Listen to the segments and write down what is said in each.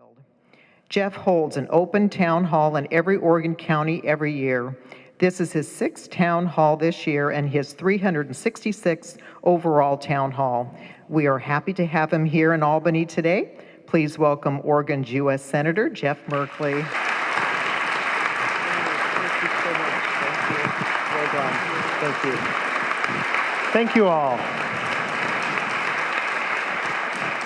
held. Jeff holds an open town hall in every Oregon county every year. This is his 6th town hall this year and his 366th overall town hall. We are happy to have him here in Albany today. Please welcome Oregon's U.S. Senator Jeff Merkley. Thank you so much. Thank you. Well done. Thank you. Thank you all.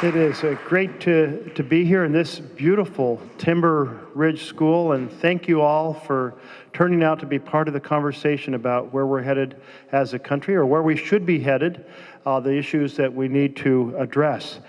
It is great to be here in this beautiful Timber Ridge School, and thank you all for turning out to be part of the conversation about where we're headed as a country, or where we should be headed, the issues that we need to address.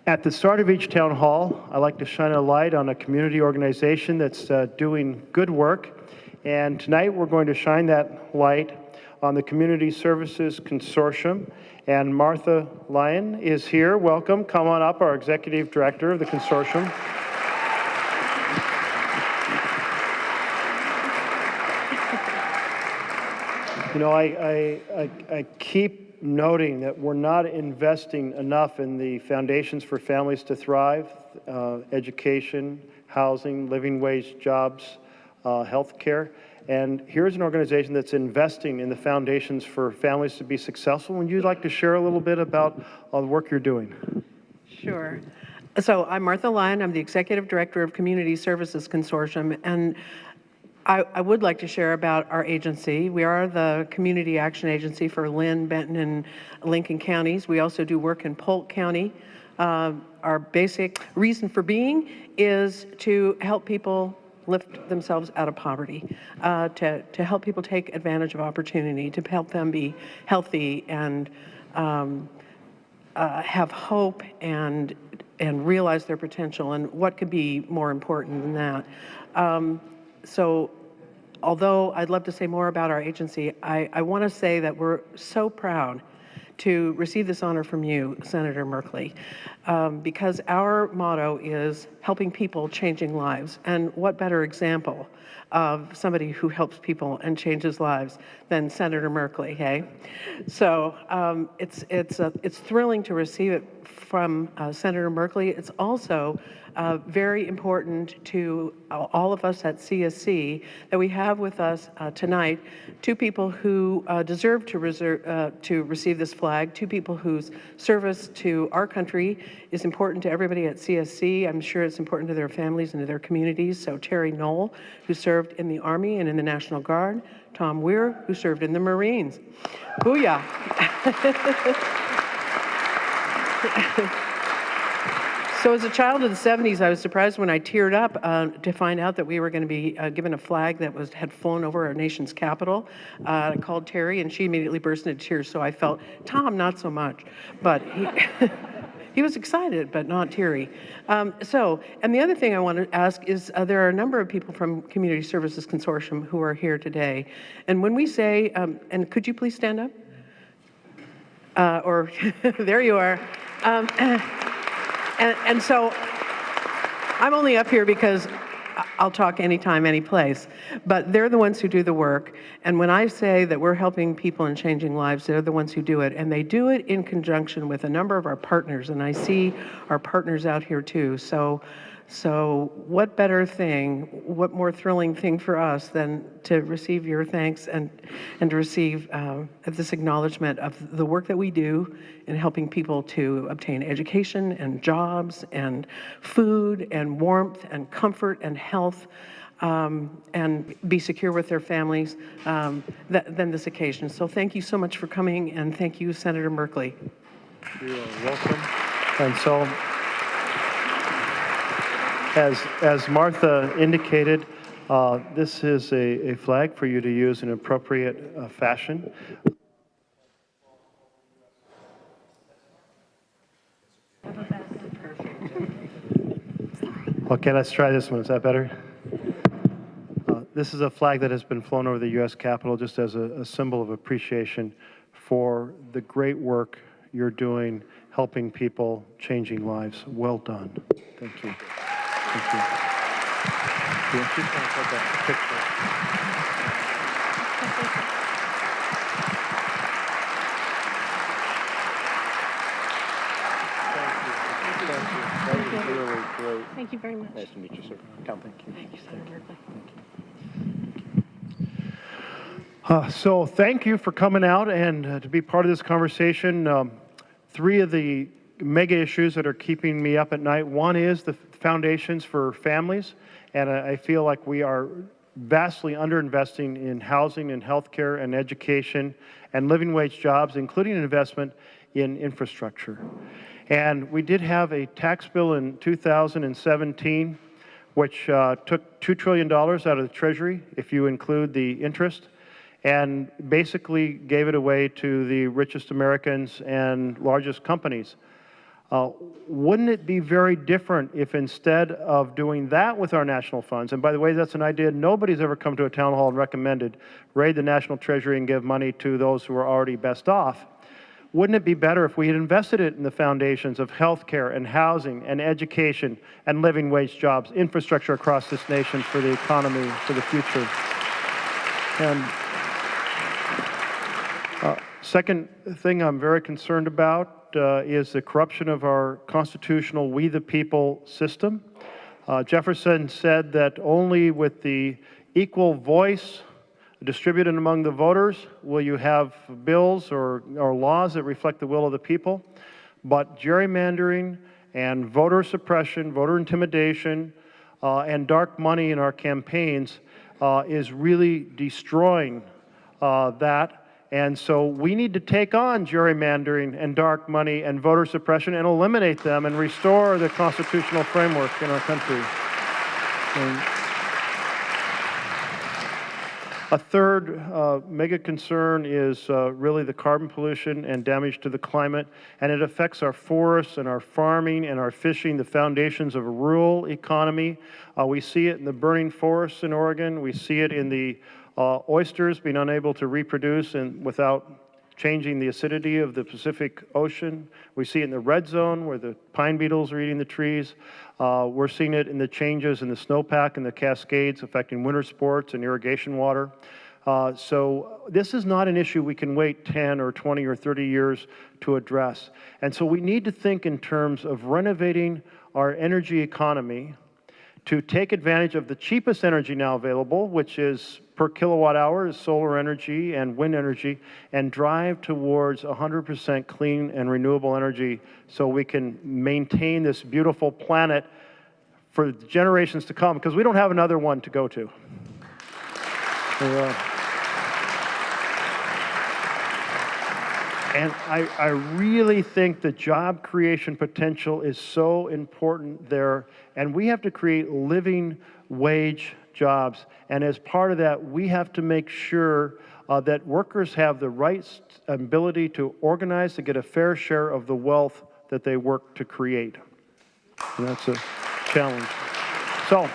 At the start of each town hall, I like to shine a light on a community organization that's doing good work, and tonight we're going to shine that light on the Community Services Consortium. And Martha Lyon is here. Welcome. Come on up, our Executive Director of the Consortium. You know, I keep noting that we're not investing enough in the foundations for families to thrive, education, housing, living wage jobs, health care. And here's an organization that's investing in the foundations for families to be successful. Would you like to share a little bit about the work you're doing? Sure. So I'm Martha Lyon. I'm the Executive Director of Community Services Consortium. And I would like to share about our agency. We are the Community Action Agency for Lynn, Benton, and Lincoln counties. We also do work in Polk County. Our basic reason for being is to help people lift themselves out of poverty, to help people take advantage of opportunity, to help them be healthy and have hope and realize their potential. And what could be more important than that? So although I'd love to say more about our agency, I want to say that we're so proud to receive this honor from you, Senator Merkley, because our motto is helping people, changing lives. And what better example of somebody who helps people and changes lives than Senator Merkley, hey? So it's thrilling to receive it from Senator Merkley. It's also very important to all of us at CSC that we have with us tonight two people who deserve to receive this flag, two people whose service to our country is important to everybody at CSC. I'm sure it's important to their families and to their communities. So Terry Knoll, who served in the Army and in the National Guard, Tom Weir, who served in the Marines. Booyah. So as a child of the 70s, I was surprised when I teared up to find out that we were going to be given a flag that had flown over our nation's capital. I called Terry, and she immediately burst into tears, so I felt, Tom, not so much. But he was excited, but not teary. And the other thing I want to ask is there are a number of people from Community Services Consortium who are here today. And when we say, and could you please stand up? Or there you are. And so I'm only up here because I'll talk anytime, any place, but they're the ones who do the work. And when I say that we're helping people and changing lives, they're the ones who do it. And they do it in conjunction with a number of our partners. And I see our partners out here too. So what better thing, what more thrilling thing for us than to receive your thanks and to receive this acknowledgement of the work that we do in helping people to obtain education and jobs and food and warmth and comfort and health and be secure with their families than this occasion. So thank you so much for coming, and thank you, Senator Merkley. You are welcome. And so, as Martha indicated, this is a flag for you to use in appropriate fashion. Okay, let's try this one. Is that better? This is a flag that has been flown over the U.S. Capitol just as a symbol of appreciation for the great work you're doing, helping people, changing lives. Well done. Thank you. Thank you. Yes, you can take that picture. Thank you. Thank you. really great. Thank you very much. Nice to meet you, sir. Come, thank you. Thank you, Senator Merkley. So thank you for coming out and to be part of this conversation. Three of the mega issues that are keeping me up at night. One is the foundations for families, and I feel like we are vastly underinvesting in housing and healthcare and education and living wage jobs, including an investment in infrastructure. And we did have a tax bill in 2017, which took $2 trillion out of the Treasury, if you include the interest, and basically gave it away to the richest Americans and largest companies. Wouldn't it be very different if instead of doing that with our national funds, and by the way, that's an idea nobody's ever come to a town hall and recommended, raid the national treasury and give money to those who are already best off, wouldn't it be better if we had invested it in the foundations of healthcare and housing and education and living wage jobs, infrastructure across this nation for the economy, for the future? And second thing I'm very concerned about is the corruption of our constitutional we the people system. Jefferson said that only with the equal voice distributed among the voters will you have bills or laws that reflect the will of the people. But gerrymandering and voter suppression, voter intimidation, and dark money in our campaigns is really destroying that. And so we need to take on gerrymandering and dark money and voter suppression and eliminate them and restore the constitutional framework in our country. And a third mega concern is really the carbon pollution and damage to the climate, and it affects our forests and our farming and our fishing, the foundations of a rural economy. We see it in the burning forests in Oregon. We see it in the oysters being unable to reproduce and without changing the acidity of the Pacific Ocean. We see it in the red zone where the pine beetles are eating the trees. We're seeing it in the changes in the snowpack and the Cascades affecting winter sports and irrigation water. So this is not an issue we can wait 10 or 20 or 30 years to address. And so we need to think in terms of renovating our energy economy to take advantage of the cheapest energy now available, which is per kilowatt hour is solar energy and wind energy, and drive towards 100% clean and renewable energy so we can maintain this beautiful planet for generations to come, because we don't have another one to go to. And I really think the job creation potential is so important there, and we have to create living wage jobs. And as part of that, we have to make sure that workers have the right ability to organize to get a fair share of the wealth that they work to create. And that's a challenge. So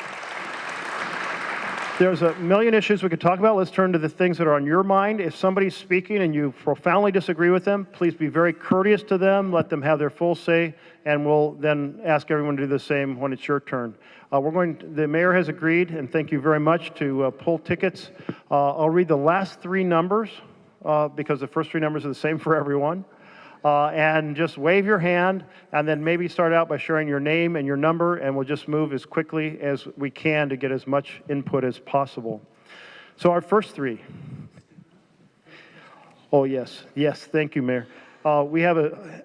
there's a million issues we could talk about. Let's turn to the things that are on your mind. If somebody's speaking and you profoundly disagree with them, please be very courteous to them. Let them have their full say, and we'll then ask everyone to do the same when it's your turn. The mayor has agreed, and thank you very much, to pull tickets. I'll read the last three numbers because the first three numbers are the same for everyone. And just wave your hand, and then maybe start out by sharing your name and your number, and we'll just move as quickly as we can to get as much input as possible. So our first three. Oh, yes. Yes, thank you, Mayor. We have a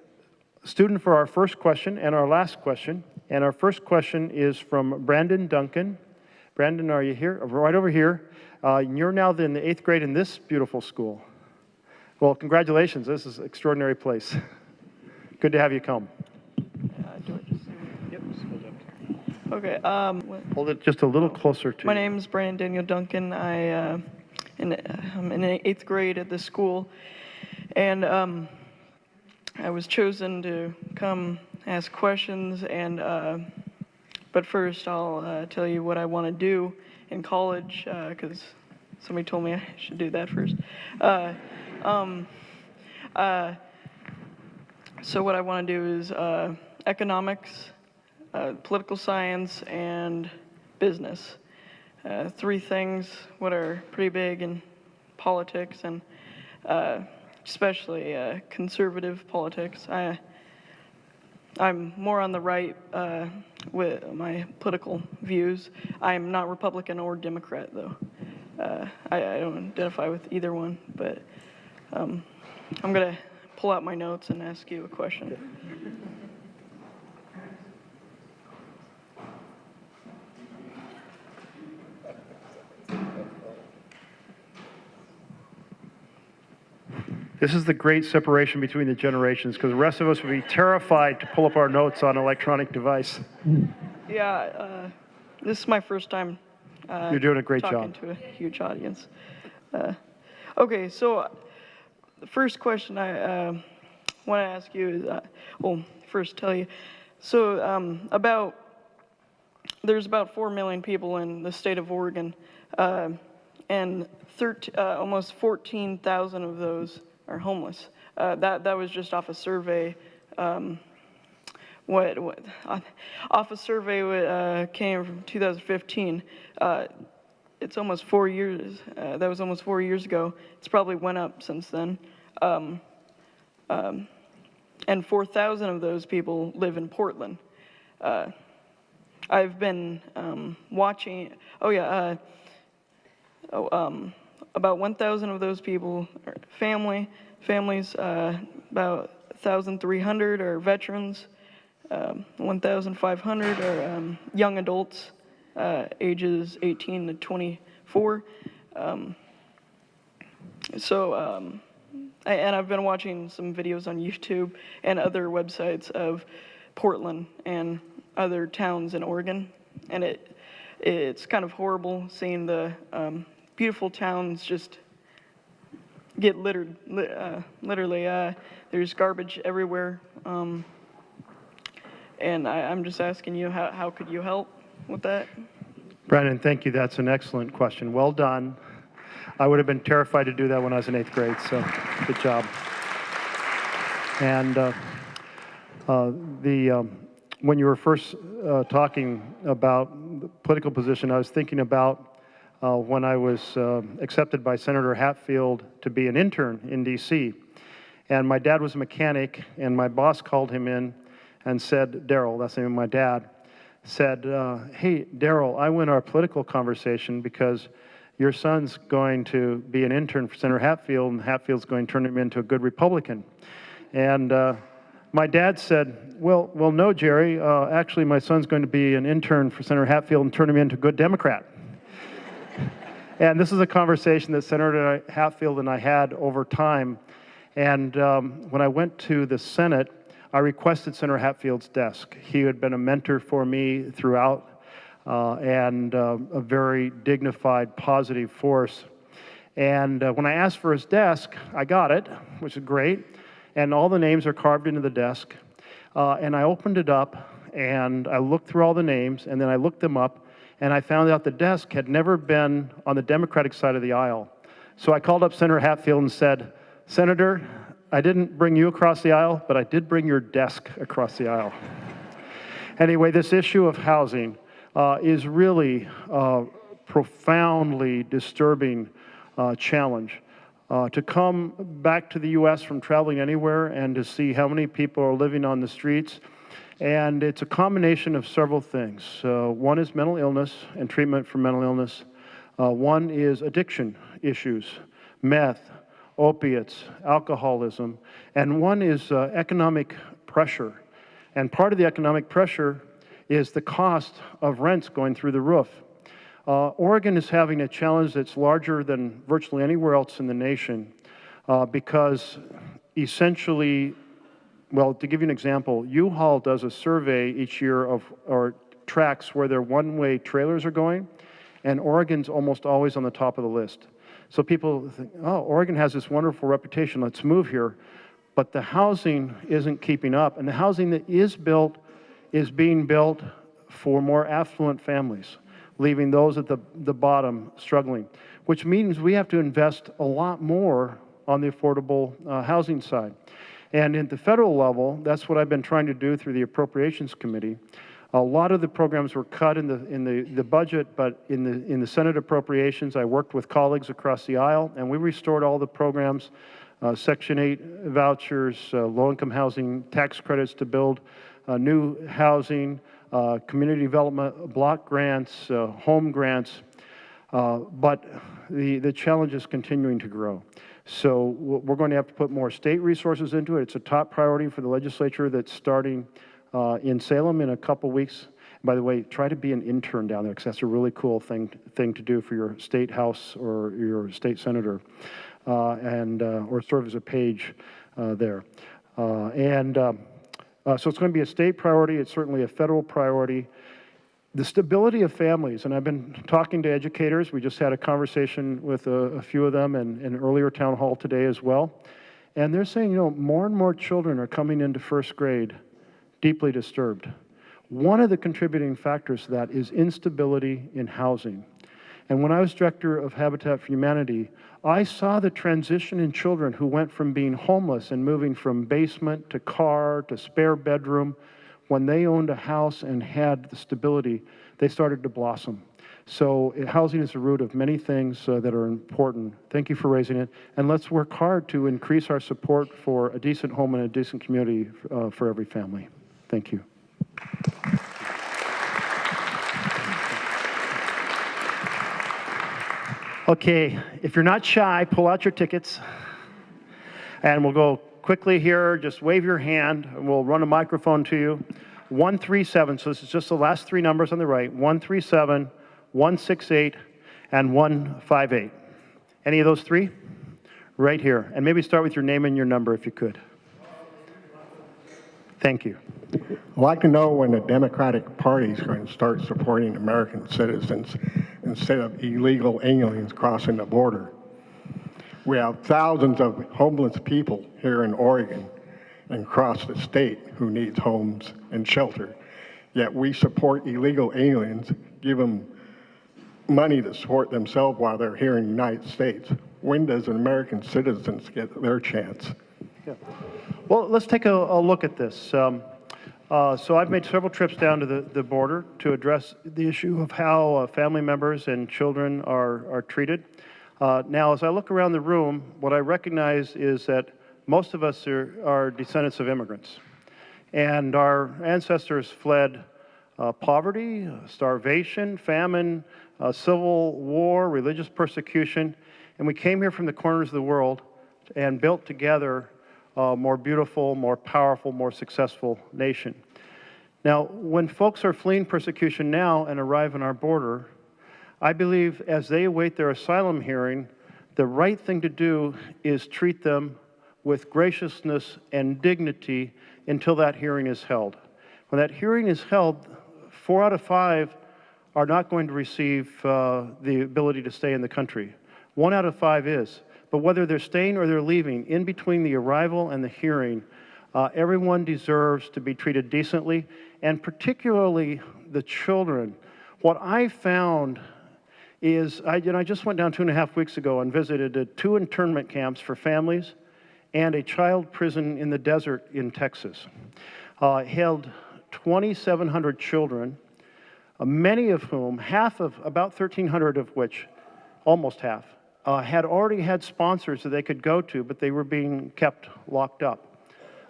student for our first question and our last question. And our first question is from Brandon Duncan. Brandon, are you here? Right over here. You're now in the 8th grade in this beautiful school. Well, congratulations. This is an extraordinary place. Good to have you come. Do it just Yep, just hold up. Okay. Hold it just a little closer to My you. name's Brandon Daniel Duncan. I'm in the 8th grade at this school, and I was chosen to come ask questions. And but first, I'll tell you what I want to do in college, because somebody told me I should do that first. So what I want to do is economics, political science, and business. Three things what are pretty big in politics, and especially conservative politics. I'm more on the right with my political views. I'm not Republican or Democrat, though. I don't identify with either one, but I'm going to pull out my notes and ask you a question. This is the great separation between the generations, because the rest of us would be terrified to pull up our notes on an electronic device. Yeah, this is my first time You're doing a great talking job. to a huge audience. Okay, so the first question I want to ask you is, well, first tell you, so there's about 4 million people in the state of Oregon, and almost 14,000 of those are homeless. That was just off a survey. Off a survey came from 2015. It's almost 4 years. That was almost 4 years ago. It's probably went up since then. And 4,000 of those people live in Portland. I've been watching. About 1,000 of those people are families. About 1,300 are veterans. 1,500 are young adults, ages 18 to 24. And I've been watching some videos on YouTube and other websites of Portland and other towns in Oregon, and it's kind of horrible seeing the beautiful towns just get littered. Literally, there's garbage everywhere. And I'm just asking you, how could you help with that? Brandon, thank you. That's an excellent question. Well done. I would have been terrified to do that when I was in 8th grade, so good job. And when you were first talking about the political position, I was thinking about when I was accepted by Senator Hatfield to be an intern in D.C. And my dad was a mechanic, and my boss called him in and said, Daryl, that's the name of my dad, said, hey, Daryl, I win our political conversation because your son's going to be an intern for Senator Hatfield, and Hatfield's going to turn him into a good Republican. And my dad said, well, no, Jerry, actually my son's going to be an intern for Senator Hatfield and turn him into a good Democrat. And this is a conversation that Senator Hatfield and I had over time. And when I went to the Senate, I requested Senator Hatfield's desk. He had been a mentor for me throughout and a very dignified, positive force. And when I asked for his desk, I got it, which is great. And all the names are carved into the desk. And I opened it up, and I looked through all the names, and then I looked them up, and I found out the desk had never been on the Democratic side of the aisle. So I called up Senator Hatfield and said, Senator, I didn't bring you across the aisle, but I did bring your desk across the aisle. Anyway, this issue of housing is really a profoundly disturbing challenge. To come back to the U.S. from traveling anywhere and to see how many people are living on the streets, and it's a combination of several things. One is mental illness and treatment for mental illness. One is addiction issues, meth, opiates, alcoholism, and one is economic pressure. And part of the economic pressure is the cost of rents going through the roof. Oregon is having a challenge that's larger than virtually anywhere else in the nation because essentially, well, to give you an example, U-Haul does a survey each year or tracks where their one-way trailers are going, and Oregon's almost always on the top of the list. So people think, oh, Oregon has this wonderful reputation, let's move here. But the housing isn't keeping up. And the housing that is built is being built for more affluent families, leaving those at the bottom struggling, which means we have to invest a lot more on the affordable housing side. And at the federal level, that's what I've been trying to do through the Appropriations Committee. A lot of the programs were cut in the budget, but in the Senate appropriations, I worked with colleagues across the aisle, and we restored all the programs Section 8 vouchers, low-income housing tax credits to build new housing, community development block grants, home grants, but the challenge is continuing to grow. So we're going to have to put more state resources into it. It's a top priority for the legislature that's starting in Salem in a couple weeks. By the way, try to be an intern down there because that's a really cool thing to do for your state house or your state senator, or serve as a page there. So it's going to be a state priority. It's certainly a federal priority. The stability of families, and I've been talking to educators. We just had a conversation with a few of them in an earlier town hall today as well. And they're saying, more and more children are coming into first grade deeply disturbed. One of the contributing factors to that is instability in housing. And when I was director of Habitat for Humanity, I saw the transition in children who went from being homeless and moving from basement to car to spare bedroom. When they owned a house and had the stability, they started to blossom. So housing is the root of many things that are important. Thank you for raising it. And let's work hard to increase our support for a decent home and a decent community for every family. Thank you. Okay, if you're not shy, pull out your tickets. And we'll go quickly here. Just wave your hand, and we'll run a microphone to you. 137, so this is just the last three numbers on the right. 137, 168, and 158. Any of those three? Right here. And maybe start with your name and your number if you could. Thank you. I'd like to know when the Democratic Party is going to start supporting American citizens instead of illegal aliens crossing the border. We have thousands of homeless people here in Oregon and across the state who need homes and shelter. Yet we support illegal aliens, give them money to support themselves while they're here in the United States. When does American citizens get their chance? Yeah. Well, let's take a look at this. So I've made several trips down to the border to address the issue of how family members and children are treated. Now, as I look around the room, what I recognize is that most of us are descendants of immigrants. And our ancestors fled poverty, starvation, famine, civil war, religious persecution, and we came here from the corners of the world and built together a more beautiful, more powerful, more successful nation. Now, when folks are fleeing persecution now and arrive on our border, I believe as they await their asylum hearing, the right thing to do is treat them with graciousness and dignity until that hearing is held. When that hearing is held, 4 out of 5 are not going to receive the ability to stay in the country. 1 out of 5 is. But whether they're staying or they're leaving, in between the arrival and the hearing, everyone deserves to be treated decently, and particularly the children. What I found is, I just went down 2.5 weeks ago and visited 2 internment camps for families and a child prison in the desert in Texas. Held 2,700 children, many of whom, about 1,300 of which, almost half, had already had sponsors that they could go to, but they were being kept locked up.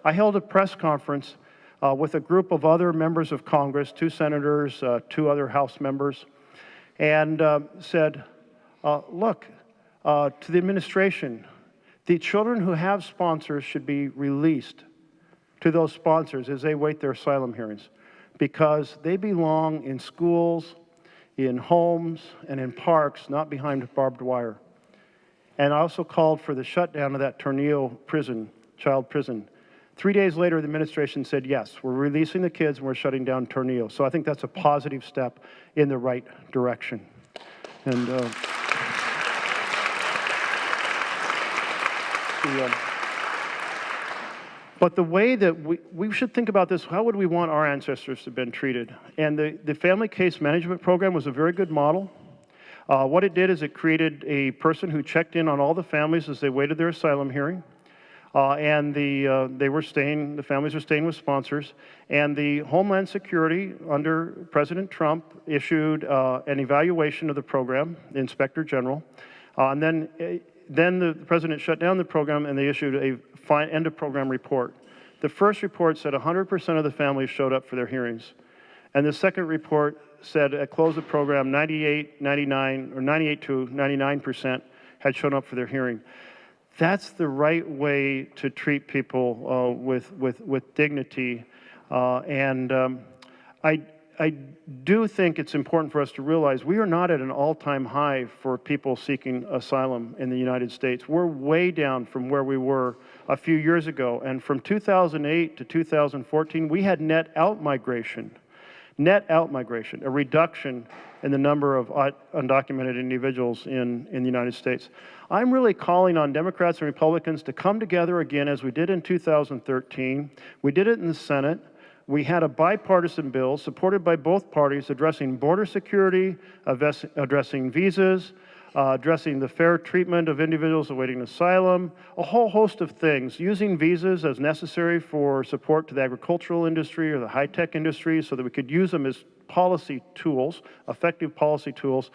I held a press conference with a group of other members of Congress, 2 senators, 2 other House members, and said, look, to the administration, the children who have sponsors should be released to those sponsors as they wait their asylum hearings, because they belong in schools, in homes, and in parks, not behind barbed wire. And I also called for the shutdown of that Tornillo prison, child prison. 3 days later, the administration said, yes, we're releasing the kids and we're shutting down Tornillo. So I think that's a positive step in the right direction. And but the way that we should think about this, how would we want our ancestors to have been treated? And the family case management program was a very good model. What it did is it created a person who checked in on all the families as they waited their asylum hearing. And the families were staying with sponsors. And the Homeland Security, under President Trump, issued an evaluation of the program, the Inspector General. And then then the president shut down the program and they issued a end of program report. The first report said 100% of the families showed up for their hearings. And the second report said at close of program, 98 to 99% had shown up for their hearing. That's the right way to treat people with dignity. I do think it's important for us to realize we are not at an all-time high for people seeking asylum in the United States. We're way down from where we were a few years ago. And from 2008 to 2014, we had net outmigration, a reduction in the number of undocumented individuals in the United States. I'm really calling on Democrats and Republicans to come together again as we did in 2013. We did it in the Senate. We had a bipartisan bill supported by both parties addressing border security, addressing visas, addressing the fair treatment of individuals awaiting asylum, a whole host of things, using visas as necessary for support to the agricultural industry or the high-tech industry so that we could use them as policy tools, effective policy tools.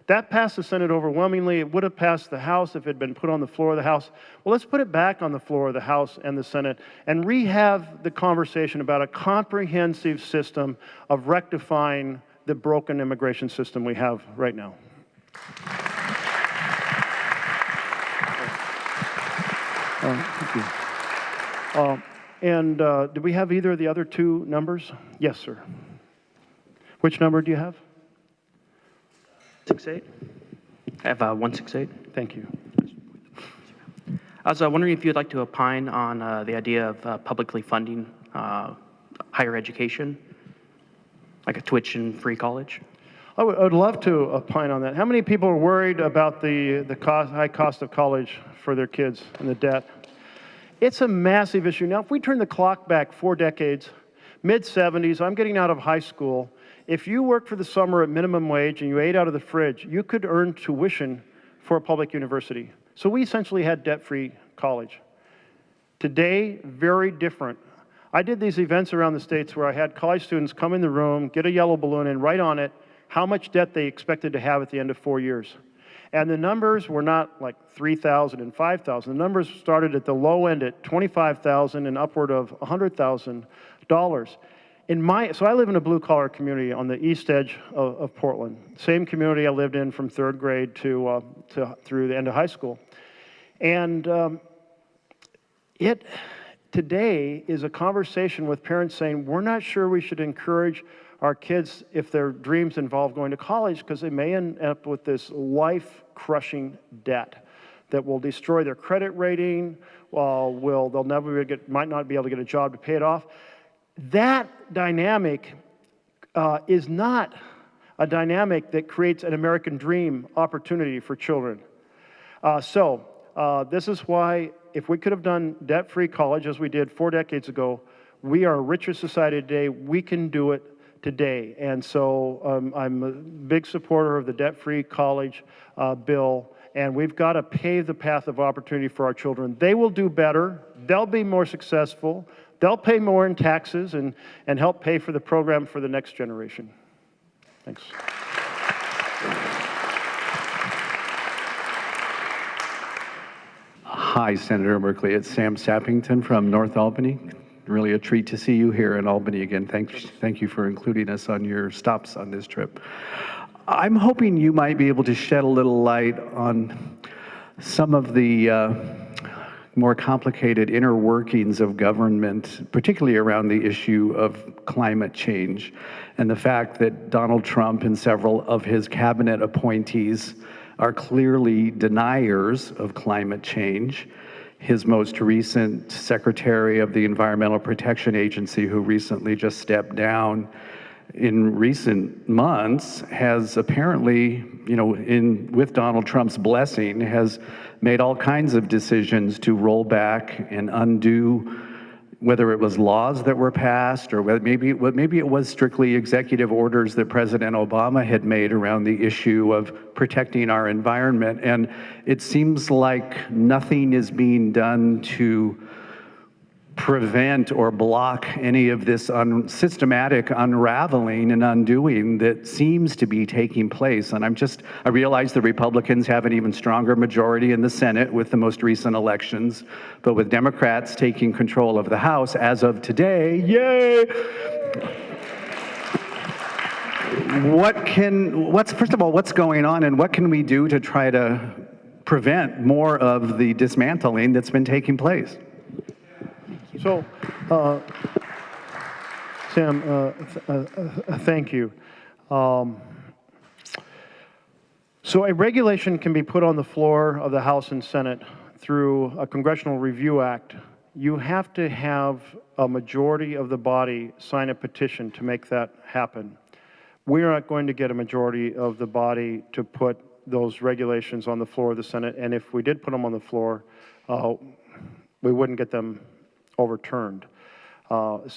That passed the Senate overwhelmingly. It would have passed the House if it had been put on the floor of the House. Well, let's put it back on the floor of the House and the Senate and re-have the conversation about a comprehensive system of rectifying the broken immigration system we have right now. Thank you. Do we have either of the other two numbers? Yes, sir. Which number do you have? 68. I have 168. Thank you. I was wondering if you'd like to opine on the idea of publicly funding higher education, like a tuition-free college. I would love to opine on that. How many people are worried about the high cost of college for their kids and the debt? It's a massive issue. Now, if we turn the clock back 4 decades, mid-70s, I'm getting out of high school. If you worked for the summer at minimum wage and you ate out of the fridge, you could earn tuition for a public university. So we essentially had debt-free college. Today, very different. I did these events around the states where I had college students come in the room, get a yellow balloon, and write on it how much debt they expected to have at the end of 4 years. And the numbers were not like 3,000 and 5,000. The numbers started at the low end at 25,000 and upward of $100,000. So I live in a blue-collar community on the east edge of Portland. Same community I lived in from 3rd grade to through the end of high school. And it today is a conversation with parents saying, we're not sure we should encourage our kids if their dreams involve going to college because they may end up with this life-crushing debt that will destroy their credit rating, they'll never might not be able to get a job to pay it off. That dynamic is not a dynamic that creates an American dream opportunity for children. This is why if we could have done debt-free college as we did 4 decades ago, we are a richer society today. We can do it today. And so I'm a big supporter of the debt-free college bill, and we've got to pave the path of opportunity for our children. They will do better. They'll be more successful. They'll pay more in taxes and help pay for the program for the next generation. Thanks. Hi, Senator Merkley. It's Sam Sappington from North Albany. Really a treat to see you here in Albany again. Thank you for including us on your stops on this trip. I'm hoping you might be able to shed a little light on some of the more complicated inner workings of government, particularly around the issue of climate change and the fact that Donald Trump and several of his cabinet appointees are clearly deniers of climate change. His most recent Secretary of the Environmental Protection Agency, who recently just stepped down in recent months, has apparently, with Donald Trump's blessing, has made all kinds of decisions to roll back and undo, whether it was laws that were passed or whether maybe it was strictly executive orders that President Obama had made around the issue of protecting our environment. And it seems like nothing is being done to prevent or block any of this systematic unraveling and undoing that seems to be taking place. And I realize the Republicans have an even stronger majority in the Senate with the most recent elections, but with Democrats taking control of the House as of today, yay! First of all, what's going on, and what can we do to try to prevent more of the dismantling that's been taking place? So, Sam, thank you. So a regulation can be put on the floor of the House and Senate through a Congressional Review Act. You have to have a majority of the body sign a petition to make that happen. We're not going to get a majority of the body to put those regulations on the floor of the Senate, and if we did put them on the floor, we wouldn't get them overturned. Thus,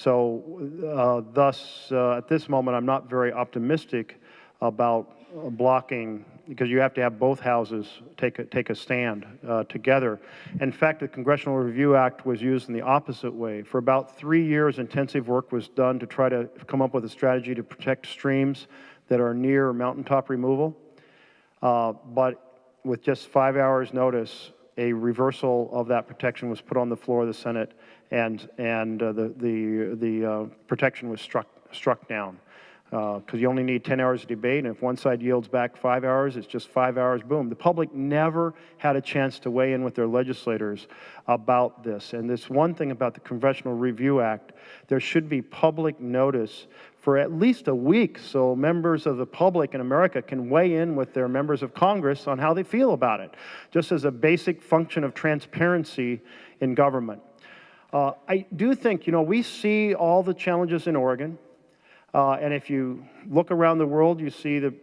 at this moment, I'm not very optimistic about blocking, because you have to have both houses take a stand together. In fact, the Congressional Review Act was used in the opposite way. For about 3 years, intensive work was done to try to come up with a strategy to protect streams that are near mountaintop removal. But with just 5 hours notice, a reversal of that protection was put on the floor of the Senate, and the protection was struck down. Because you only need 10 hours of debate, and if one side yields back 5 hours, it's just 5 hours, boom. The public never had a chance to weigh in with their legislators about this. And this one thing about the Congressional Review Act, there should be public notice for at least a week so members of the public in America can weigh in with their members of Congress on how they feel about it, just as a basic function of transparency in government. I do think, we see all the challenges in Oregon. And if you look around the world, you see the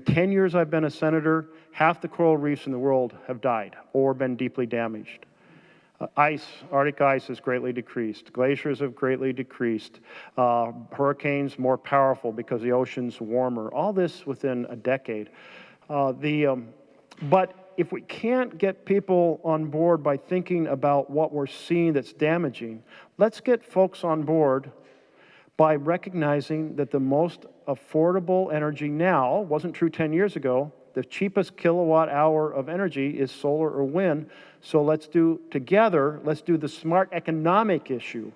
10 years I've been a senator, half the coral reefs in the world have died or been deeply damaged. Arctic ice has greatly decreased. Glaciers have greatly decreased. Hurricanes more powerful because the ocean's warmer. All this within a decade. But if we can't get people on board by thinking about what we're seeing that's damaging, let's get folks on board by recognizing that the most affordable energy now, wasn't true 10 years ago, the cheapest kilowatt hour of energy is solar or wind. So let's do the smart economic issue.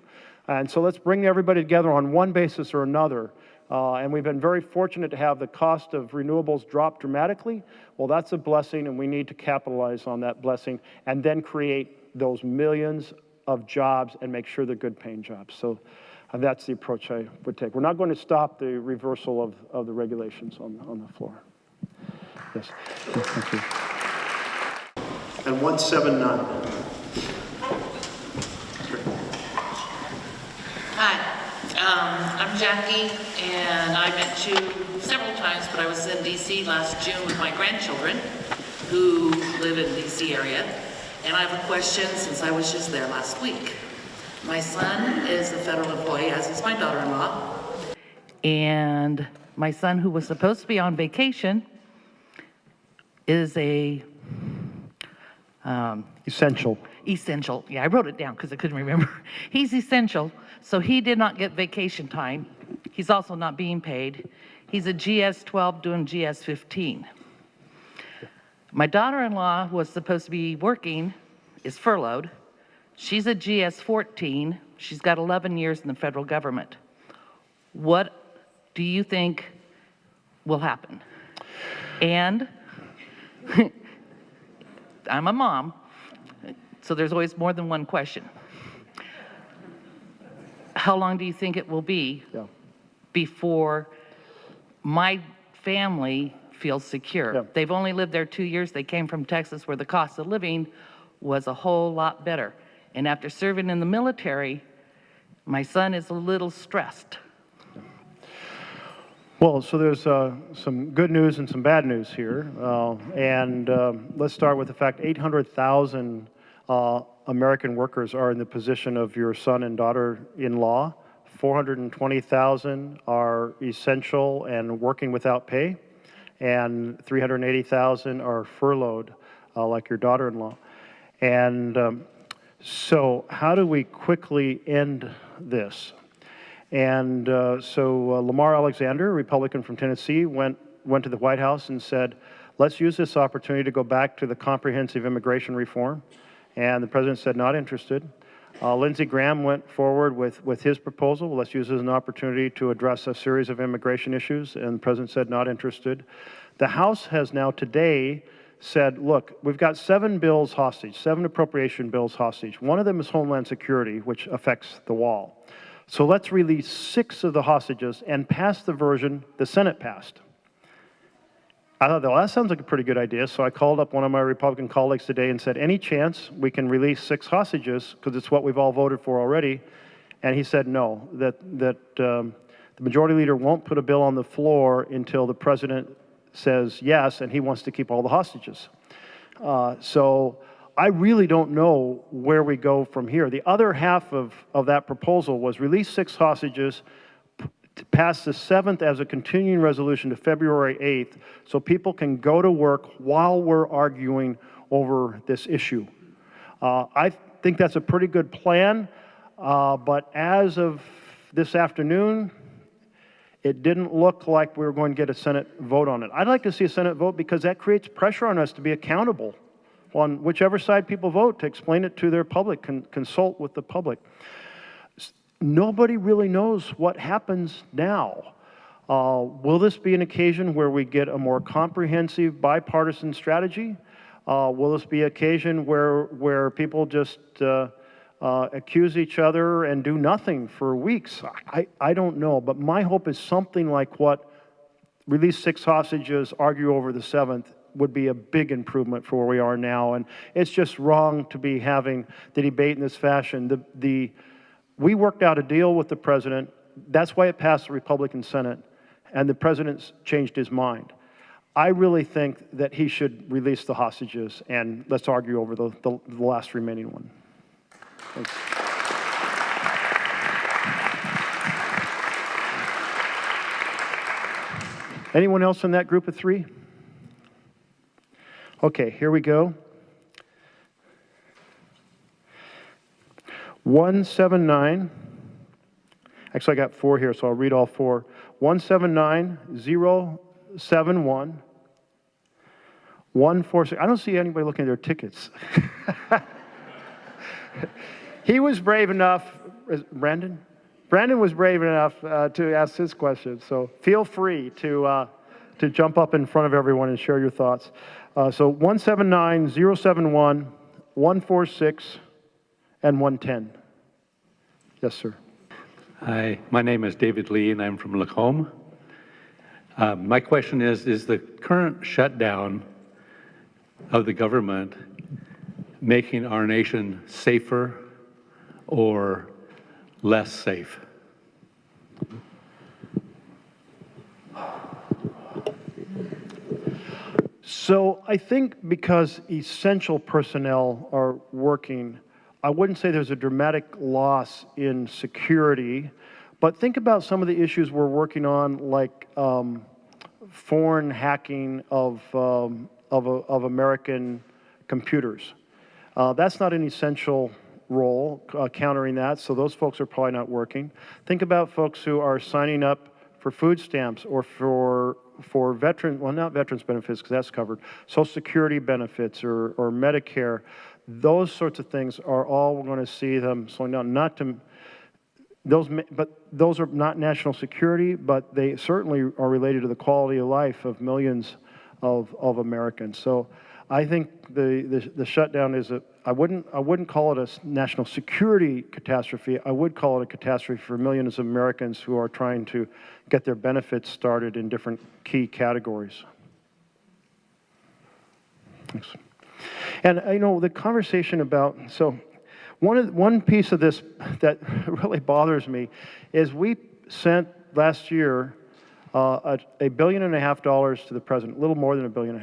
And so let's bring everybody together on one basis or another. And we've been very fortunate to have the cost of renewables drop dramatically. Well, that's a blessing, and we need to capitalize on that blessing and then create those millions of jobs and make sure they're good paying jobs. So that's the approach I would take. We're not going to stop the reversal of the regulations on the floor. Yes. Thank you. And 179. Hi, I'm Jackie, and I met you several times, but I was in D.C. last June with my grandchildren who live in the D.C. area, and I have a question since I was just there last week. My son is a federal employee, as is my daughter-in-law. And my son, who was supposed to be on vacation, is a... Essential. Essential. Yeah, I wrote it down because I couldn't remember. He's essential, so he did not get vacation time. He's also not being paid. He's a GS-12 doing GS-15. My daughter-in-law was supposed to be working, is furloughed. She's a GS-14. She's got 11 years in the federal government. What do you think will happen? And I'm a mom, so there's always more than one question. How long do you think it will be before my family feels secure? Yeah. They've only lived there 2 years. They came from Texas, where the cost of living was a whole lot better. And after serving in the military, my son is a little stressed. Well, so there's some good news and some bad news here. Let's start with the fact 800,000 American workers are in the position of your son and daughter-in-law. 420,000 are essential and working without pay, and 380,000 are furloughed, like your daughter-in-law. And So how do we quickly end this? And Lamar Alexander, Republican from Tennessee, went to the White House and said, let's use this opportunity to go back to the comprehensive immigration reform. And the president said, not interested. Lindsey Graham went forward with his proposal. Let's use it as an opportunity to address a series of immigration issues. And the president said, not interested. The House has now today said, look, we've got 7 bills hostage, 7 appropriation bills hostage. One of them is Homeland Security, which affects the wall. So let's release 6 of the hostages and pass the version the Senate passed. I thought, well, that sounds like a pretty good idea. So I called up one of my Republican colleagues today and said, any chance we can release 6 hostages, because it's what we've all voted for already? And he said no, that the majority leader won't put a bill on the floor until the president says yes, and he wants to keep all the hostages. So I really don't know where we go from here. The other half of that proposal was release 6 hostages, to pass the 7th as a continuing resolution to February 8th so people can go to work while we're arguing over this issue. I think that's a pretty good plan, but as of this afternoon, it didn't look like we were going to get a Senate vote on it. I'd like to see a Senate vote because that creates pressure on us to be accountable on whichever side people vote, to explain it to their public, consult with the public. Nobody really knows what happens now. Will this be an occasion where we get a more comprehensive bipartisan strategy? Will this be an occasion where people just accuse each other and do nothing for weeks? I don't know, but my hope is something like what release 6 hostages, argue over the 7th, would be a big improvement for where we are now. And it's just wrong to be having the debate in this fashion. We worked out a deal with the president. That's why it passed the Republican Senate, and the president's changed his mind. I really think that he should release the hostages, and let's argue over the last remaining one. Thanks. Anyone else in that group of 3? Okay, here we go. 179, actually I got 4 here, so I'll read all 4. 179071, 146, I don't see anybody looking at their tickets. He was brave enough, Brandon? Brandon was brave enough to ask his question, so feel free to jump up in front of everyone and share your thoughts. So 179071, 146, and 110. Yes, sir. Hi, my name is David Lee, and I'm from Lahey. My question is the current shutdown of the government making our nation safer or less safe? So I think because essential personnel are working, I wouldn't say there's a dramatic loss in security, but think about some of the issues we're working on, like foreign hacking of American computers. That's not an essential role, countering that, so those folks are probably not working. Think about folks who are signing up for food stamps or for veteran, well, not veterans benefits because that's covered, Social Security benefits or Medicare. Those sorts of things are all we're going to see them slowing down. But those are not national security, but they certainly are related to the quality of life of millions of Americans. So I think the shutdown is I wouldn't call it a national security catastrophe. I would call it a catastrophe for millions of Americans who are trying to get their benefits started in different key categories. Thanks. And the conversation about, so one piece of this that really bothers me is we sent last year $1.5 billion to the president, a little more than $1.5 billion.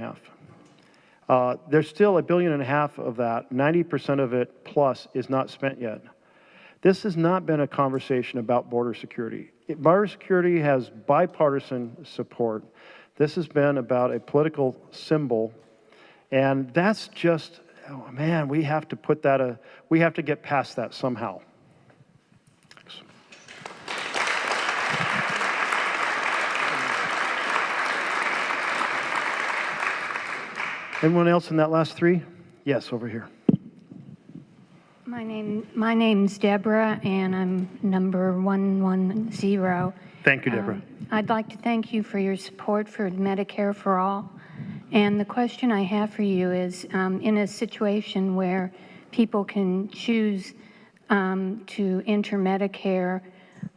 There's still $1.5 billion of that, 90% of it plus is not spent yet. This has not been a conversation about border security. Border security has bipartisan support. This has been about a political symbol, and that's just oh man, we have to put that, we have to get past that somehow. Anyone else in that last three? Yes, over here. My name's Deborah, and I'm number 110. Thank you, Deborah. I'd like to thank you for your support for Medicare for All. And the question I have for you is, in a situation where people can choose to enter Medicare,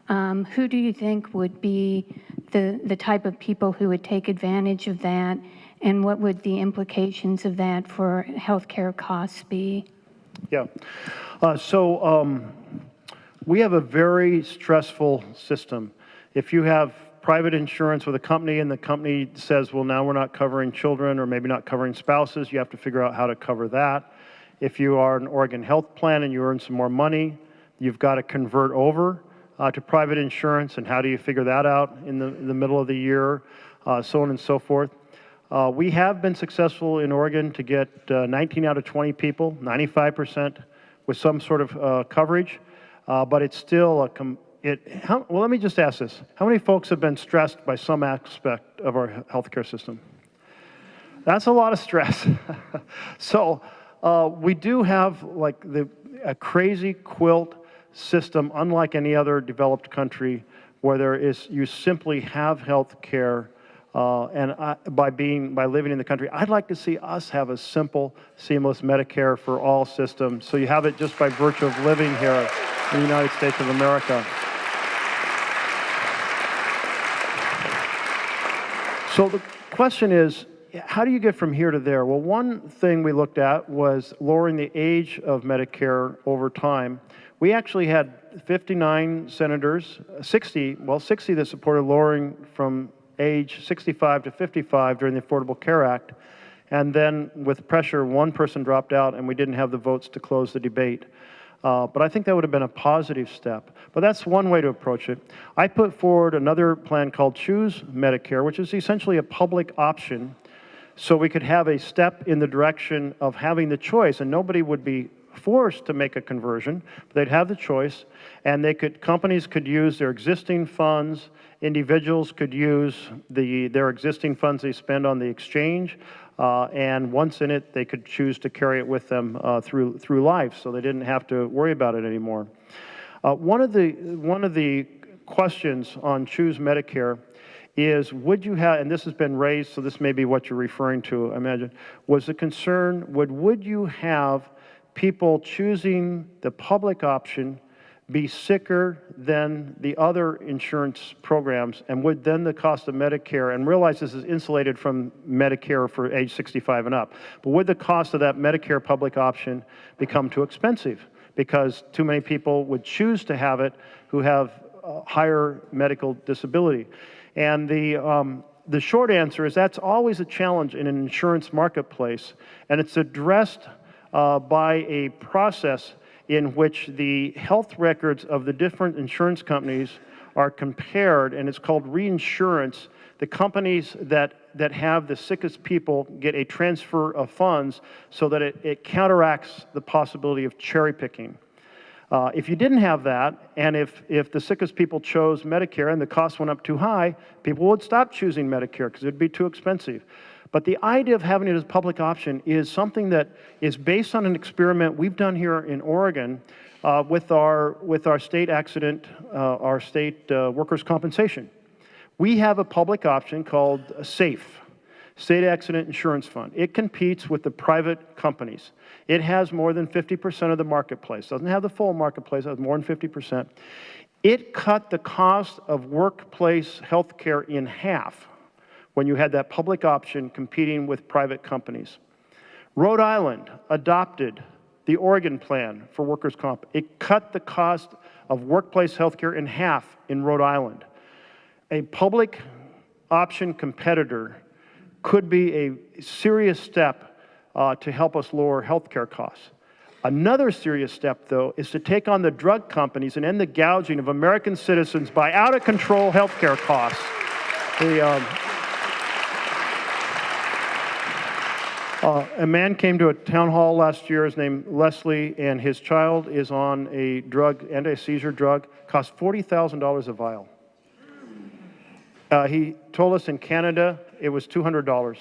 who do you think would be the type of people who would take advantage of that, and what would the implications of that for healthcare costs be? Yeah. We have a very stressful system. If you have private insurance with a company and the company says, well, now we're not covering children or maybe not covering spouses, you have to figure out how to cover that. If you are an Oregon health plan and you earn some more money, you've got to convert over to private insurance, and how do you figure that out in the middle of the year, so on and so forth. We have been successful in Oregon to get 19 out of 20 people, 95% with some sort of coverage, but it's still well, let me just ask this. How many folks have been stressed by some aspect of our healthcare system? That's a lot of stress. So we do have like a crazy quilt system, unlike any other developed country, where you simply have health care. By living in the country, I'd like to see us have a simple, seamless Medicare for all system. So you have it just by virtue of living here in the United States of America. So the question is, how do you get from here to there? Well, one thing we looked at was lowering the age of Medicare over time. We actually had 59 senators, 60 that supported lowering from age 65 to 55 during the Affordable Care Act. And then with pressure, one person dropped out and we didn't have the votes to close the debate. But I think that would have been a positive step. But that's one way to approach it. I put forward another plan called Choose Medicare, which is essentially a public option, so we could have a step in the direction of having the choice, and nobody would be forced to make a conversion, but they'd have the choice, and companies could use their existing funds, individuals could use their existing funds they spend on the exchange, and once in it, they could choose to carry it with them through life, so they didn't have to worry about it anymore. One of the questions on Choose Medicare is, would you have, and this has been raised, so this may be what you're referring to, I imagine, was the concern, would you have people choosing the public option be sicker than the other insurance programs, and would then the cost of Medicare, and realize this is insulated from Medicare for age 65 and up, but would the cost of that Medicare public option become too expensive because too many people would choose to have it who have higher medical disability? And the short answer is that's always a challenge in an insurance marketplace, and it's addressed by a process in which the health records of the different insurance companies are compared, and it's called reinsurance. The companies that have the sickest people get a transfer of funds so that it counteracts the possibility of cherry picking. If you didn't have that, and if the sickest people chose Medicare and the cost went up too high, people would stop choosing Medicare because it would be too expensive. But the idea of having it as a public option is something that is based on an experiment we've done here in Oregon with our state accident, our state workers' compensation. We have a public option called SAFE, State Accident Insurance Fund. It competes with the private companies. It has more than 50% of the marketplace. Doesn't have the full marketplace, it has more than 50%. It cut the cost of workplace health care in half when you had that public option competing with private companies. Rhode Island adopted the Oregon plan for workers' comp. It cut the cost of workplace health care in half in Rhode Island. A public option competitor could be a serious step to help us lower health care costs. Another serious step, though, is to take on the drug companies and end the gouging of American citizens by out-of-control health care costs. A man came to a town hall last year, his name Leslie, and his child is on a drug, anti-seizure drug, costs $40,000 a vial. He told us in Canada it was $200.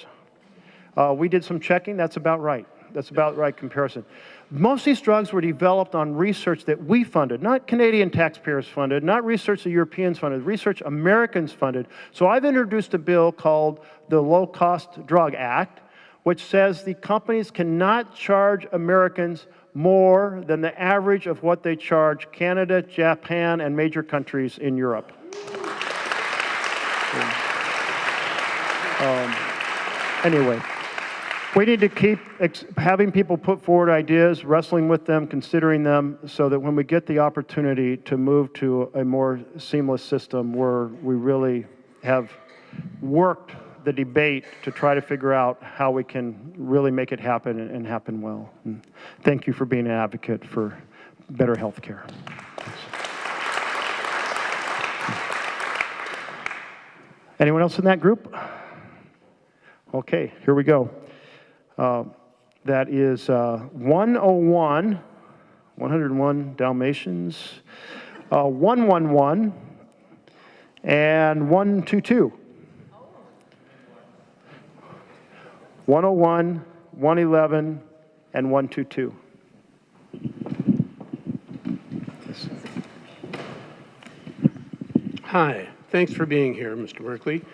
We did some checking, that's about right. That's about right comparison. Most of these drugs were developed on research that we funded, not Canadian taxpayers funded, not research the Europeans funded, research Americans funded. So I've introduced a bill called the Low Cost Drug Act, which says the companies cannot charge Americans more than the average of what they charge Canada, Japan, and major countries in Europe. Anyway, we need to keep having people put forward ideas, wrestling with them, considering them, so that when we get the opportunity to move to a more seamless system where we really have worked the debate to try to figure out how we can really make it happen and happen well. And thank you for being an advocate for better health care. Anyone else in that group? Okay, here we go. That is 101 Dalmatians, 111, and 122. 101, 111, and 122. Hi, thanks for being here, Mr. Merkley.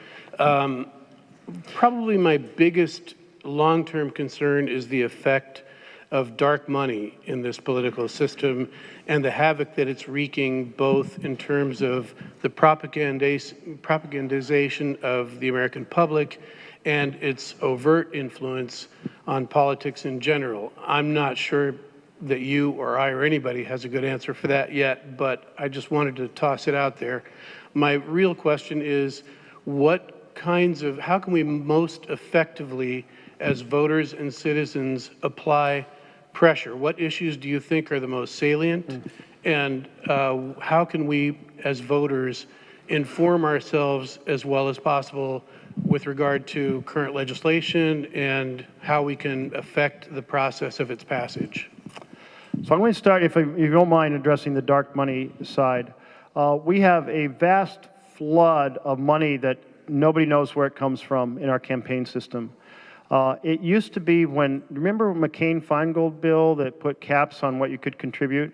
Probably my biggest long-term concern is the effect of dark money in this political system and the havoc that it's wreaking, both in terms of the propagandization of the American public and its overt influence on politics in general. I'm not sure that you or I or anybody has a good answer for that yet, but I just wanted to toss it out there. My real question is, how can we most effectively, as voters and citizens, apply pressure? What issues do you think are the most salient? And how can we, as voters, inform ourselves as well as possible with regard to current legislation and how we can affect the process of its passage? So I'm going to start, if you don't mind, addressing the dark money side. We have a vast flood of money that nobody knows where it comes from in our campaign system. It used to be remember McCain-Feingold bill that put caps on what you could contribute?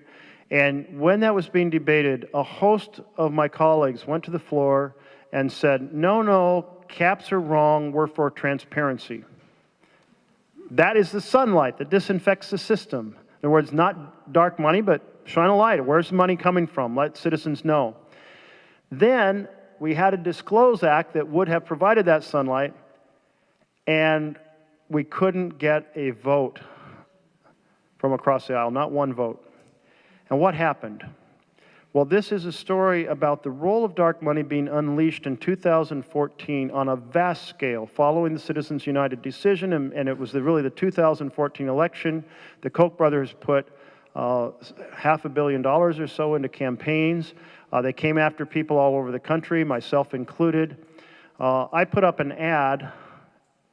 And when that was being debated, a host of my colleagues went to the floor and said, no, caps are wrong, we're for transparency. That is the sunlight that disinfects the system. In other words, not dark money, but shine a light. Where's the money coming from? Let citizens know. Then we had a Disclose Act that would have provided that sunlight, and we couldn't get a vote from across the aisle, not one vote. And what happened? Well, this is a story about the role of dark money being unleashed in 2014 on a vast scale, following the Citizens United decision, and it was really the 2014 election. The Koch brothers put $500 million or so into campaigns. They came after people all over the country, myself included. I put up an ad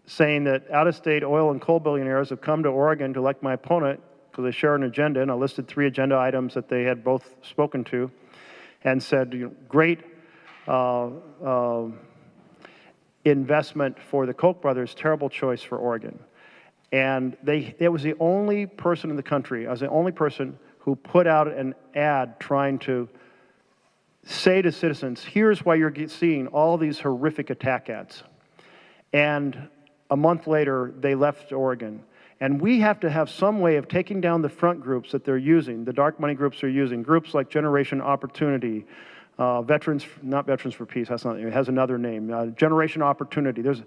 saying that out-of-state oil and coal billionaires have come to Oregon to elect my opponent because they share an agenda, and I listed 3 agenda items that they had both spoken to, and said, great investment for the Koch brothers, terrible choice for Oregon. And it was the only person in the country, I was the only person who put out an ad trying to say to citizens, here's why you're seeing all these horrific attack ads. And a month later, they left Oregon. And we have to have some way of taking down the front groups that they're using, the dark money groups are using, groups like Generation Opportunity, not Veterans for Peace, it has another name, Generation Opportunity. There's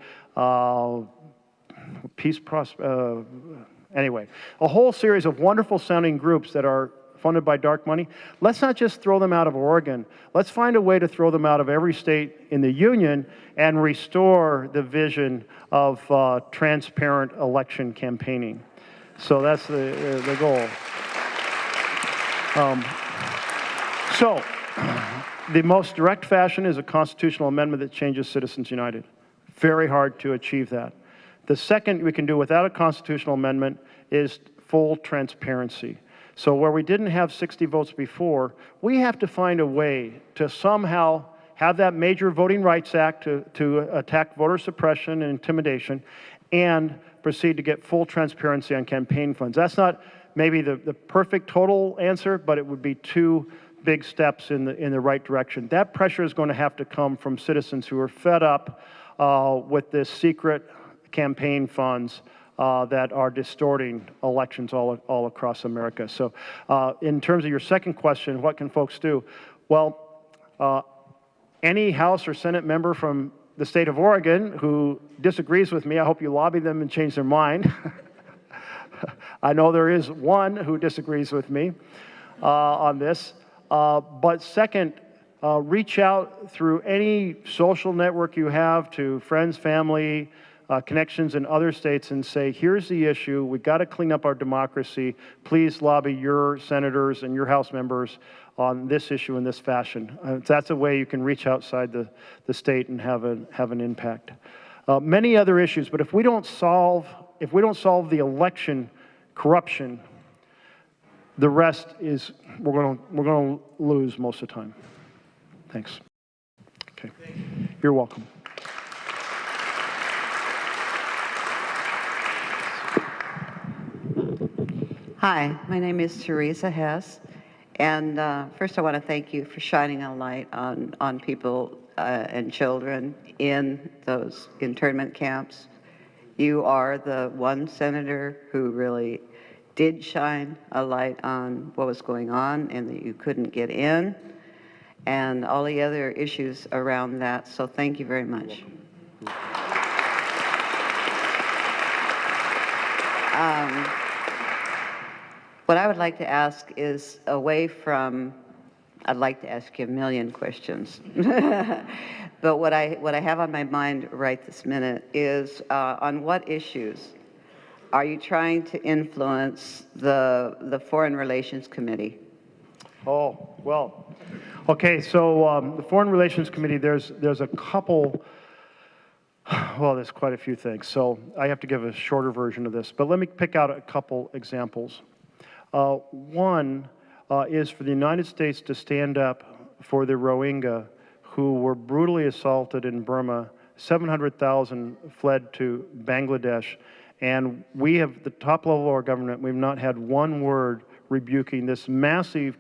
anyway, a whole series of wonderful sounding groups that are funded by dark money. Let's not just throw them out of Oregon. Let's find a way to throw them out of every state in the union and restore the vision of transparent election campaigning. So that's the goal. So the most direct fashion is a constitutional amendment that changes Citizens United. Very hard to achieve that. The second we can do without a constitutional amendment is full transparency. So where we didn't have 60 votes before, we have to find a way to somehow have that major Voting Rights Act to attack voter suppression and intimidation, and proceed to get full transparency on campaign funds. That's not maybe the perfect total answer, but it would be two big steps in the right direction. That pressure is going to have to come from citizens who are fed up with this secret campaign funds that are distorting elections all across America. So in terms of your second question, what can folks do? Well, any House or Senate member from the state of Oregon who disagrees with me, I hope you lobby them and change their mind. I know there is one who disagrees with me on this. But second, reach out through any social network you have to friends, family, connections in other states and say, here's the issue, we've got to clean up our democracy. Please lobby your senators and your House members on this issue in this fashion. That's a way you can reach outside the state and have an impact. Many other issues, but if we don't solve the election corruption, the rest is we're going to lose most of the time. Thanks. Okay. You're welcome. Hi, my name is Teresa Hess, and first I want to thank you for shining a light on people and children in those internment camps. You are the one senator who really did shine a light on what was going on and that you couldn't get in, and all the other issues around that, so thank you very much. What I would like to ask is away from, I'd like to ask you a million questions, but what I have on my mind right this minute is on what issues are you trying to influence the Foreign Relations Committee? Oh, well, okay, so the Foreign Relations Committee, there's a couple, well, there's quite a few things, so I have to give a shorter version of this, but let me pick out a couple examples. One is for the United States to stand up for the Rohingya who were brutally assaulted in Burma. 700,000 fled to Bangladesh, and we have, the top level of our government, we've not had one word rebuking this massive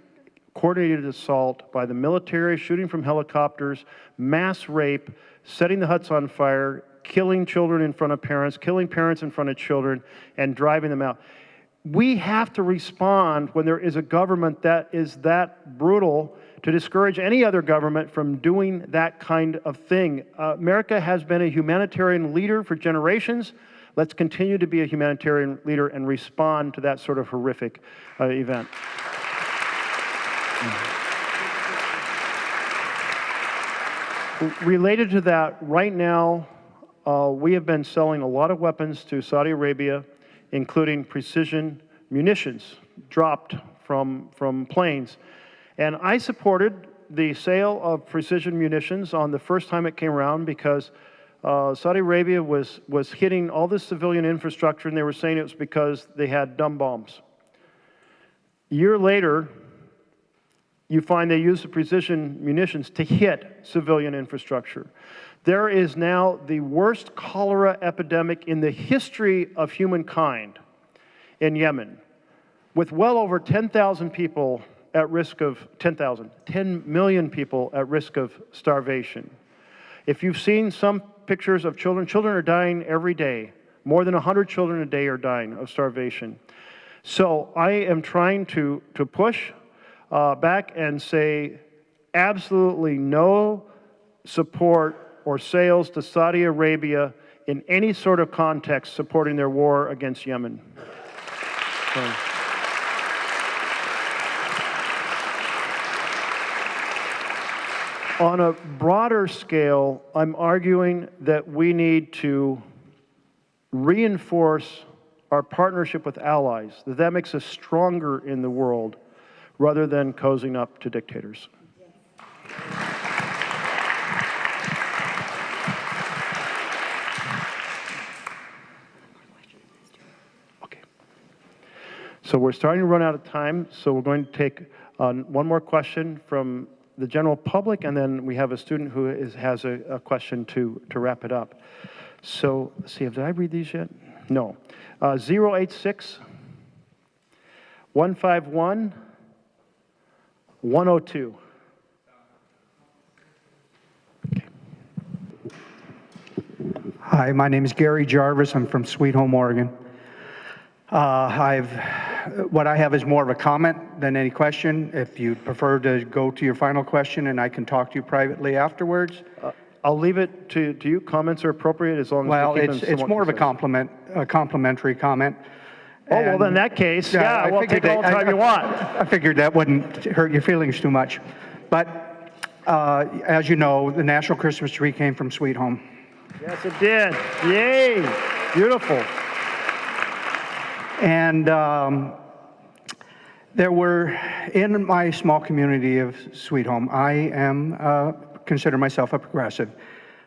coordinated assault by the military, shooting from helicopters, mass rape, setting the huts on fire, killing children in front of parents, killing parents in front of children, and driving them out. We have to respond when there is a government that is that brutal to discourage any other government from doing that kind of thing. America has been a humanitarian leader for generations. Let's continue to be a humanitarian leader and respond to that sort of horrific event. Related to that, right now, we have been selling a lot of weapons to Saudi Arabia, including precision munitions dropped from planes. And I supported the sale of precision munitions on the first time it came around because Saudi Arabia was hitting all this civilian infrastructure, and they were saying it was because they had dumb bombs. A year later, you find they use the precision munitions to hit civilian infrastructure. There is now the worst cholera epidemic in the history of humankind in Yemen, with well over 10,000 people at risk of, 10 million people at risk of starvation. If you've seen some pictures of children are dying every day. More than 100 children a day are dying of starvation. So I am trying to push back and say absolutely no support or sales to Saudi Arabia in any sort of context supporting their war against Yemen. So. On a broader scale, I'm arguing that we need to reinforce our partnership with allies, that makes us stronger in the world rather than cozying up to dictators. So we're starting to run out of time, so we're going to take one more question from the general public, and then we have a student who has a question to wrap it up. So, let's see, did I read these yet? No. 086 151 102. Hi, my name is Gary Jarvis. I'm from Sweet Home, Oregon. What I have is more of a comment than any question. If you'd prefer to go to your final question and I can talk to you privately afterwards. I'll leave it to you. Comments are appropriate as long as Well, we keep them it's more of a complimentary comment. Oh, well, in that case, yeah, we'll take all the time you want. I figured that wouldn't hurt your feelings too much. But as you know, the National Christmas Tree came from Sweet Home. Yes, it did. Yay! Beautiful. And there were, in my small community of Sweet Home, I consider myself a progressive.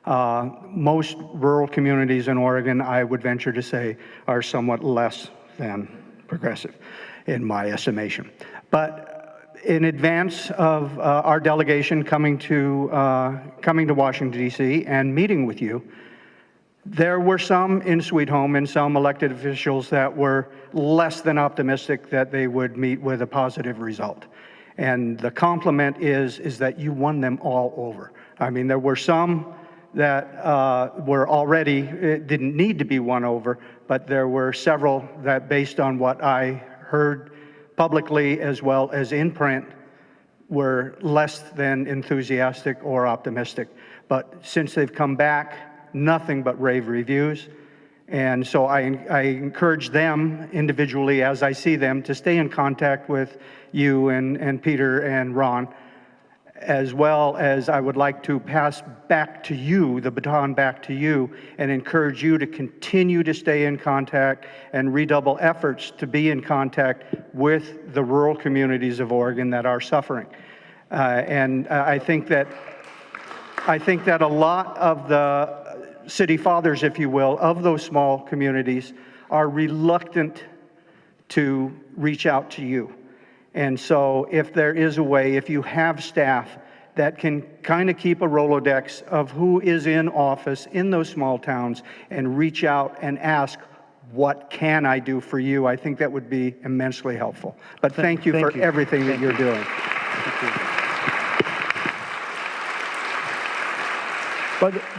Most rural communities in Oregon, I would venture to say, are somewhat less than progressive, in my estimation. But in advance of our delegation coming to Washington, D.C. and meeting with you, there were some in Sweet Home and some elected officials that were less than optimistic that they would meet with a positive result. And the compliment is that you won them all over. I mean, there were some that were already, didn't need to be won over, but there were several that, based on what I heard publicly as well as in print, were less than enthusiastic or optimistic. But since they've come back, nothing but rave reviews. And so I encourage them individually, as I see them, to stay in contact with you and Peter and Ron, as well as I would like to pass back to you, the baton back to you, and encourage you to continue to stay in contact and redouble efforts to be in contact with the rural communities of Oregon that are suffering. I think that a lot of the city fathers, if you will, of those small communities are reluctant to reach out to you. And so if there is a way, if you have staff that can kind of keep a Rolodex of who is in office in those small towns and reach out and ask, what can I do for you? I think that would be immensely helpful. But thank you for everything that you're doing. Thank you.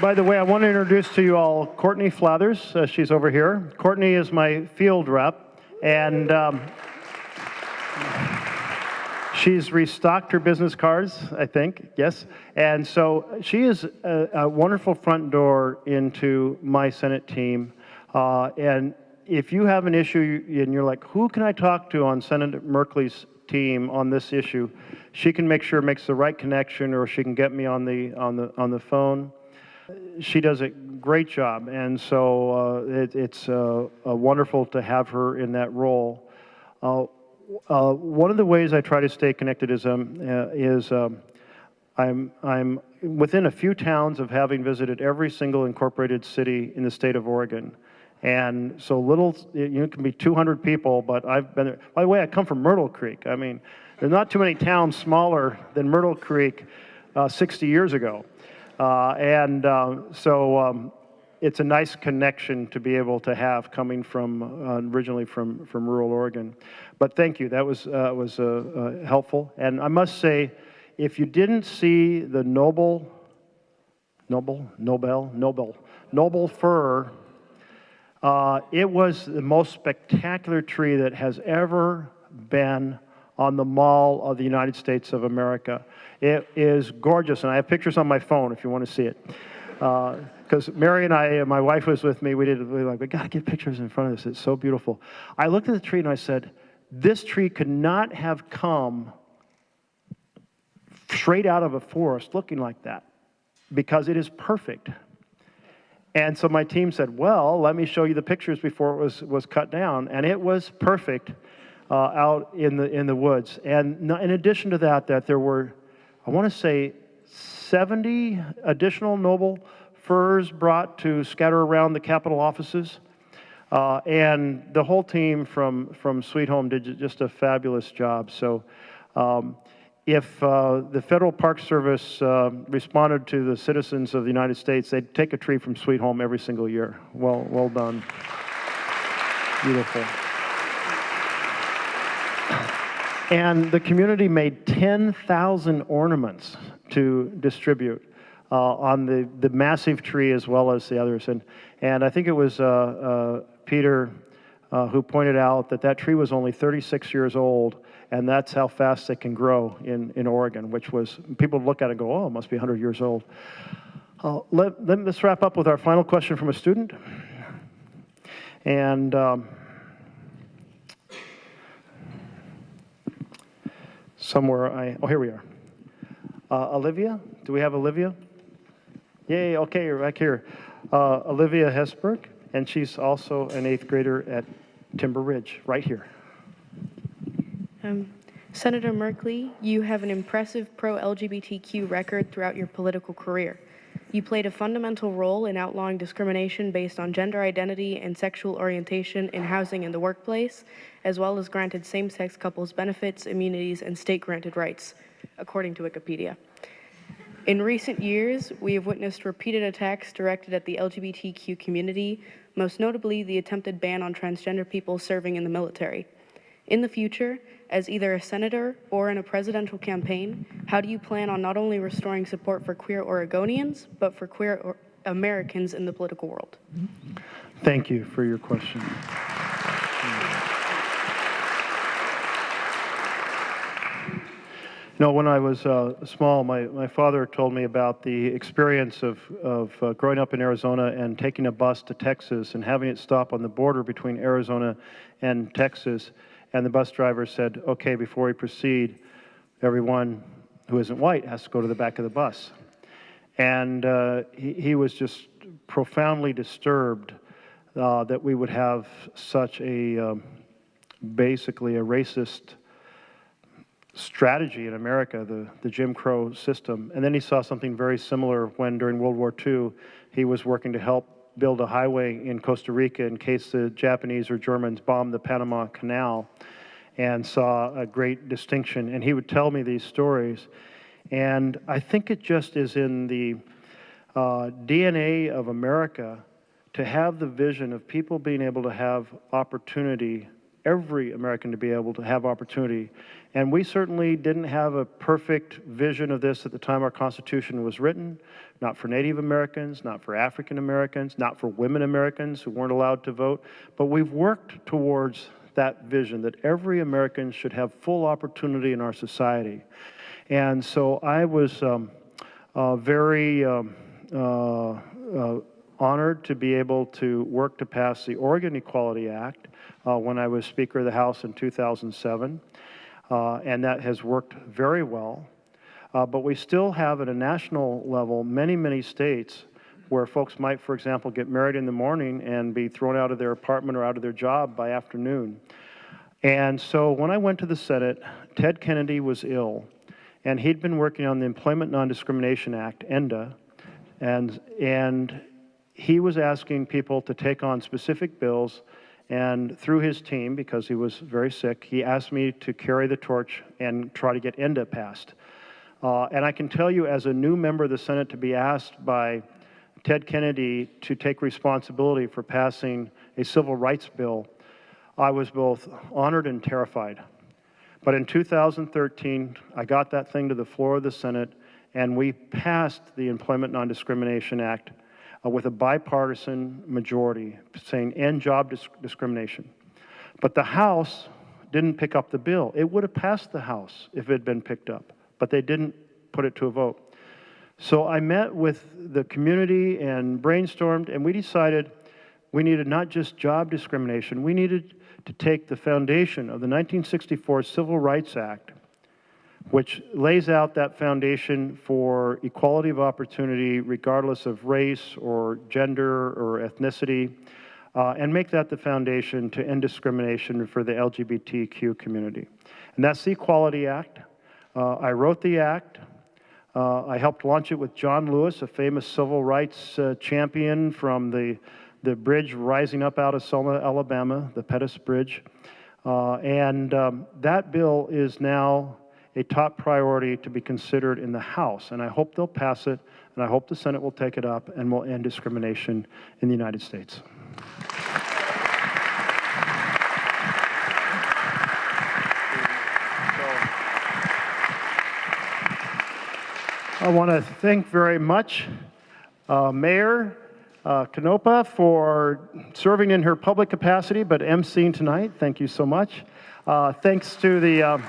By the way, I want to introduce to you all Courtney Flathers. She's over here. Courtney is my field rep, and she's restocked her business cards, I think, yes. And so she is a wonderful front door into my Senate team. And if you have an issue and you're like, who can I talk to on Senator Merkley's team on this issue, she can make sure makes the right connection, or she can get me on the phone. She does a great job, and so it's wonderful to have her in that role. One of the ways I try to stay connected is I'm within a few towns of having visited every single incorporated city in the state of Oregon. And so it can be 200 people, but I've been there. By the way, I come from Myrtle Creek. I mean, there's not too many towns smaller than Myrtle Creek 60 years ago. So it's a nice connection to be able to have coming from originally from rural Oregon. But thank you, that was helpful. And I must say, if you didn't see the noble fir, it was the most spectacular tree that has ever been on the Mall of the United States of America. It is gorgeous, and I have pictures on my phone if you want to see it. Because Mary and I, my wife was with me, we got to get pictures in front of this. It's so beautiful. I looked at the tree and I said, this tree could not have come straight out of a forest looking like that, because it is perfect. And so my team said, well, let me show you the pictures before it was cut down, and it was perfect out in the woods. And in addition to that, there were, I want to say, 70 additional noble firs brought to scatter around the Capitol offices. And the whole team from Sweet Home did just a fabulous job. So if the Federal Park Service responded to the citizens of the United States, they'd take a tree from Sweet Home every single year. Well done. Beautiful. And the community made 10,000 ornaments to distribute on the massive tree as well as the others. And I think it was Peter who pointed out that tree was only 36 years old, and that's how fast they can grow in Oregon, which was, people look at it and go, oh, it must be 100 years old. Let's wrap up with our final question from a student. And oh, here we are. Olivia, do we have Olivia? Yay, okay, you're back here. Olivia Hesberg, and she's also an 8th grader at Timber Ridge, right here. Senator Merkley, you have an impressive pro-LGBTQ record throughout your political career. You played a fundamental role in outlawing discrimination based on gender identity and sexual orientation in housing and the workplace, as well as granted same-sex couples benefits, immunities, and state-granted rights, according to Wikipedia. In recent years, we have witnessed repeated attacks directed at the LGBTQ community, most notably the attempted ban on transgender people serving in the military. In the future, as either a senator or in a presidential campaign, how do you plan on not only restoring support for queer Oregonians, but for queer Americans in the political world? Thank you for your question. No, when I was small, my father told me about the experience of growing up in Arizona and taking a bus to Texas and having it stop on the border between Arizona and Texas. And the bus driver said, okay, before we proceed, everyone who isn't white has to go to the back of the bus. And he was just profoundly disturbed that we would have such a, basically a racist strategy in America, the Jim Crow system. And then he saw something very similar when during World War II, he was working to help build a highway in Costa Rica in case the Japanese or Germans bombed the Panama Canal, and saw a great distinction. And he would tell me these stories. And I think it just is in the DNA of America to have the vision of people being able to have opportunity, every American to be able to have opportunity. And we certainly didn't have a perfect vision of this at the time our Constitution was written, not for Native Americans, not for African Americans, not for women Americans who weren't allowed to vote, but we've worked towards that vision that every American should have full opportunity in our society. And so I was very honored to be able to work to pass the Oregon Equality Act when I was Speaker of the House in 2007. And that has worked very well. But we still have at a national level many states where folks might, for example, get married in the morning and be thrown out of their apartment or out of their job by afternoon. And so when I went to the Senate, Ted Kennedy was ill, and he'd been working on the Employment Non-Discrimination Act, ENDA, and he was asking people to take on specific bills. And through his team, because he was very sick, he asked me to carry the torch and try to get ENDA passed. And I can tell you, as a new member of the Senate, to be asked by Ted Kennedy to take responsibility for passing a civil rights bill, I was both honored and terrified. But in 2013, I got that thing to the floor of the Senate, and we passed the Employment Non-Discrimination Act with a bipartisan majority saying end job discrimination. But the House didn't pick up the bill. It would have passed the House if it had been picked up, but they didn't put it to a vote. So I met with the community and brainstormed, and we decided we needed not just job discrimination, we needed to take the foundation of the 1964 Civil Rights Act, which lays out that foundation for equality of opportunity regardless of race or gender or ethnicity, and make that the foundation to end discrimination for the LGBTQ community. And that's the Equality Act. I wrote the act. I helped launch it with John Lewis, a famous civil rights champion from the the bridge rising up out of Selma, Alabama, the Pettus Bridge. That bill is now a top priority to be considered in the House, and I hope they'll pass it, and I hope the Senate will take it up and will end discrimination in the United States. I want to thank very much Mayor Canopa for serving in her public capacity, but emceeing tonight. Thank you so much. Thanks to the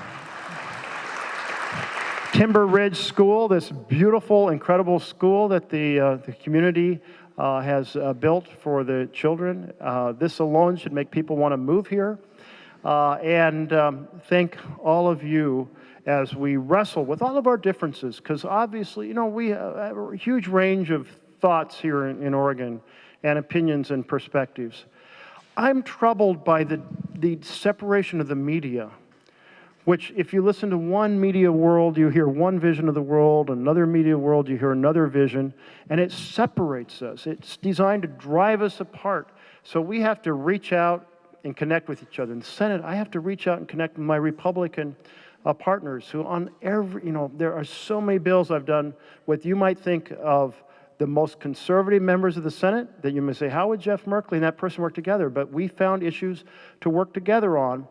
Timber Ridge School, this beautiful, incredible school that the community has built for the children. This alone should make people want to move here. Thank all of you as we wrestle with all of our differences, because obviously, you know, we have a huge range of thoughts here in Oregon and opinions and perspectives. I'm troubled by the separation of the media, which if you listen to one media world, you hear one vision of the world, another media world, you hear another vision, and it separates us. It's designed to drive us apart. So we have to reach out and connect with each other. In the Senate, I have to reach out and connect with my Republican partners who on every, you know, there are so many bills I've done with, you might think of the most conservative members of the Senate that you may say, how would Jeff Merkley and that person work together? But we found issues to work together on.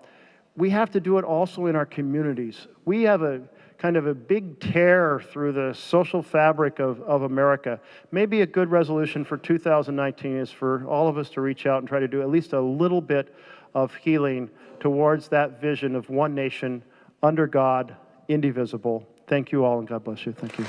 We have to do it also in our communities. We have a kind of a big tear through the social fabric of America. Maybe a good resolution for 2019 is for all of us to reach out and try to do at least a little bit of healing towards that vision of one nation, under God, indivisible. Thank you all, and God bless you. Thank you.